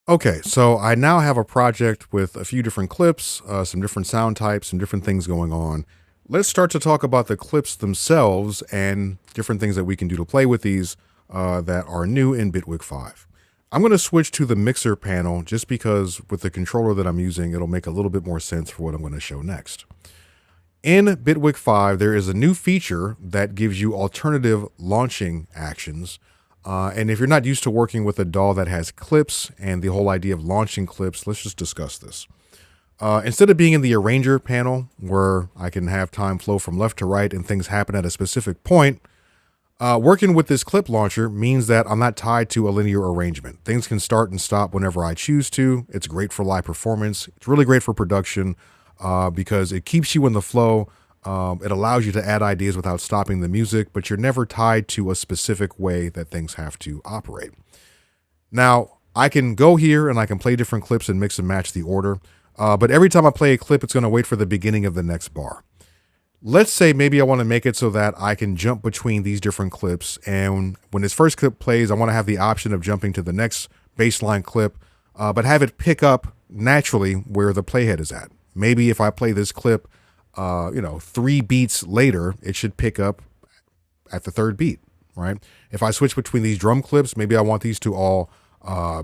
Okay, so I now have a project with a few different clips, some different sound types, some different things going on. Let's start to talk about the clips themselves and different things that we can do to play with these that are new in Bitwig 5. I'm going to switch to the mixer panel just because with the controller that I'm using, it'll make a little bit more sense for what I'm going to show next. In Bitwig 5, there is a new feature that gives you alternative launching actions. And if you're not used to working with a DAW that has clips and the whole idea of launching clips, let's just discuss this. Instead of being in the arranger panel where I can have time flow from left to right and things happen at a specific point, working with this clip launcher means that I'm not tied to a linear arrangement. Things can start and stop whenever I choose to. It's great for live performance. It's really great for production because it keeps you in the flow. It allows you to add ideas without stopping the music, but you're never tied to a specific way that things have to operate. Now, I can go here and I can play different clips and mix and match the order, but every time I play a clip, it's going to wait for the beginning of the next bar. Let's say maybe I want to make it so that I can jump between these different clips, and when this first clip plays, I want to have the option of jumping to the next baseline clip, but have it pick up naturally where the playhead is at. Maybe if I play this clip 3 beats later, it should pick up at the third beat, right? If I switch between these drum clips, maybe I want these to all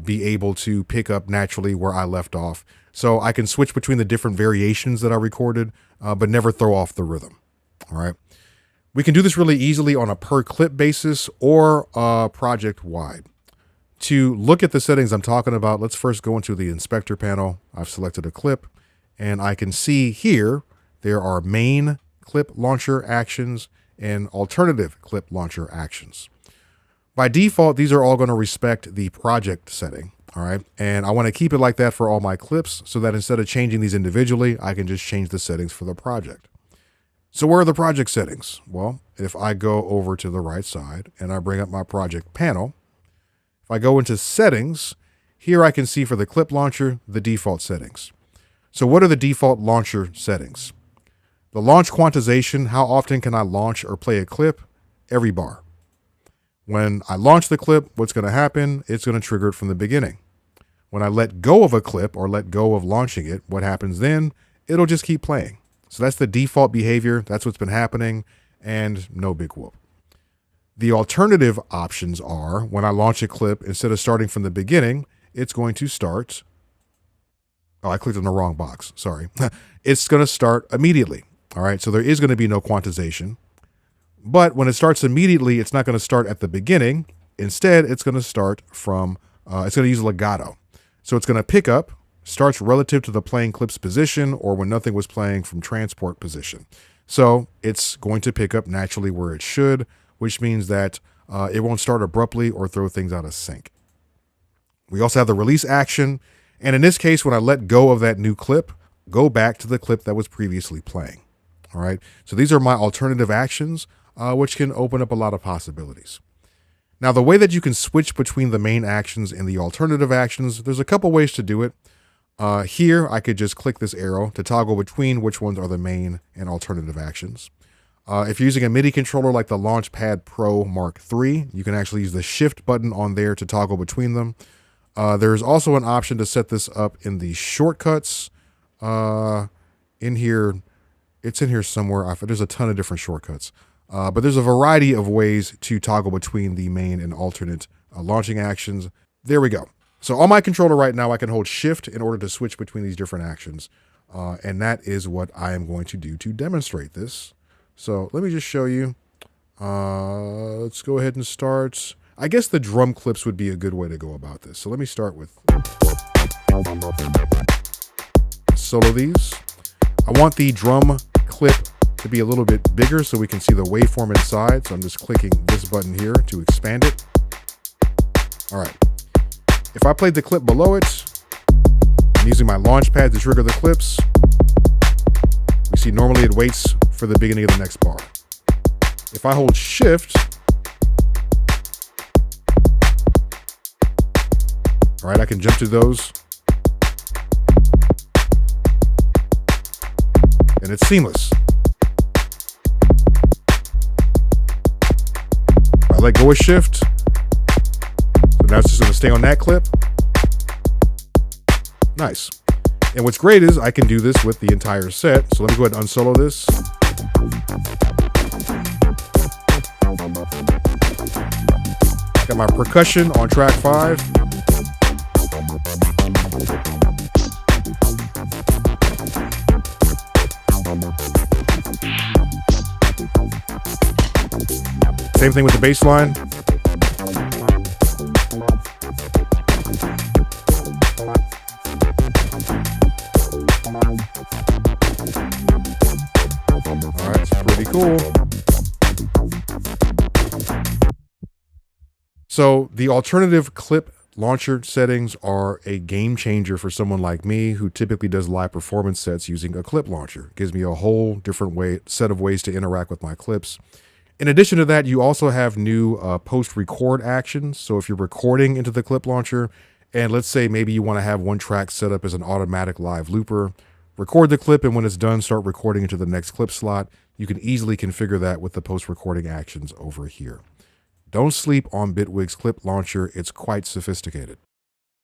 be able to pick up naturally where I left off. So I can switch between the different variations that I recorded, but never throw off the rhythm, all right? We can do this really easily on a per clip basis or project wide. To look at the settings I'm talking about, let's first go into the inspector panel. I've selected a clip, and I can see here there are main clip launcher actions and alternative clip launcher actions. By default, these are all going to respect the project setting, all right? And I want to keep it like that for all my clips so that instead of changing these individually, I can just change the settings for the project. So where are the project settings? Well, if I go over to the right side and I bring up my project panel, if I go into settings, here I can see for the clip launcher, the default settings. So what are the default launcher settings? The launch quantization, how often can I launch or play a clip? Every bar. When I launch the clip, what's going to happen? It's going to trigger it from the beginning. When I let go of a clip or let go of launching it, what happens then? It'll just keep playing. So that's the default behavior. That's what's been happening, and no big whoop. The alternative options are when I launch a clip, instead of starting from the beginning, it's going to start. Oh, I clicked on the wrong box. Sorry. It's going to start immediately. All right, so there is going to be no quantization. But when it starts immediately, it's not going to start at the beginning. Instead, it's going to start from, it's going to use legato. So it's going to pick up, starts relative to the playing clip's position or when nothing was playing from transport position. So it's going to pick up naturally where it should, which means that it won't start abruptly or throw things out of sync. We also have the release action. And in this case, when I let go of that new clip, go back to the clip that was previously playing. All right. So these are my alternative actions, which can open up a lot of possibilities. Now, the way that you can switch between the main actions and the alternative actions, there's a couple ways to do it. Here, I could just click this arrow to toggle between which ones are the main and alternative actions. If you're using a MIDI controller like the Launchpad Pro Mark III, you can actually use the Shift button on there to toggle between them. There's also an option to set this up in the shortcuts. In here, it's in here somewhere. There's a ton of different shortcuts. But there's a variety of ways to toggle between the main and alternate launching actions. There we go. So on my controller right now, I can hold Shift in order to switch between these different actions. And that is what I am going to do to demonstrate this. So let me just show you. Let's go ahead and start. I guess the drum clips would be a good way to go about this. So let me start with solo these. I want the drum clip to be a little bit bigger so we can see the waveform inside. So I'm just clicking this button here to expand it. All right. If I played the clip below it, I'm using my launch pad to trigger the clips. You see normally it waits for the beginning of the next bar. If I hold Shift, all right, I can jump to those. And it's seamless. If I let go of Shift, so now it's just going to stay on that clip. Nice. And what's great is I can do this with the entire set. So let me go ahead and unsolo this. Got my percussion on track 5. Same thing with the bass line. All right, it's pretty cool. So the alternative clip launcher settings are a game changer for someone like me who typically does live performance sets using a clip launcher. It gives me a whole different set of ways to interact with my clips. In addition to that, you also have new post-record actions. So if you're recording into the clip launcher, and let's say maybe you want to have one track set up as an automatic live looper, record the clip, and when it's done, start recording into the next clip slot. You can easily configure that with the post-recording actions over here. Don't sleep on Bitwig's clip launcher. It's quite sophisticated.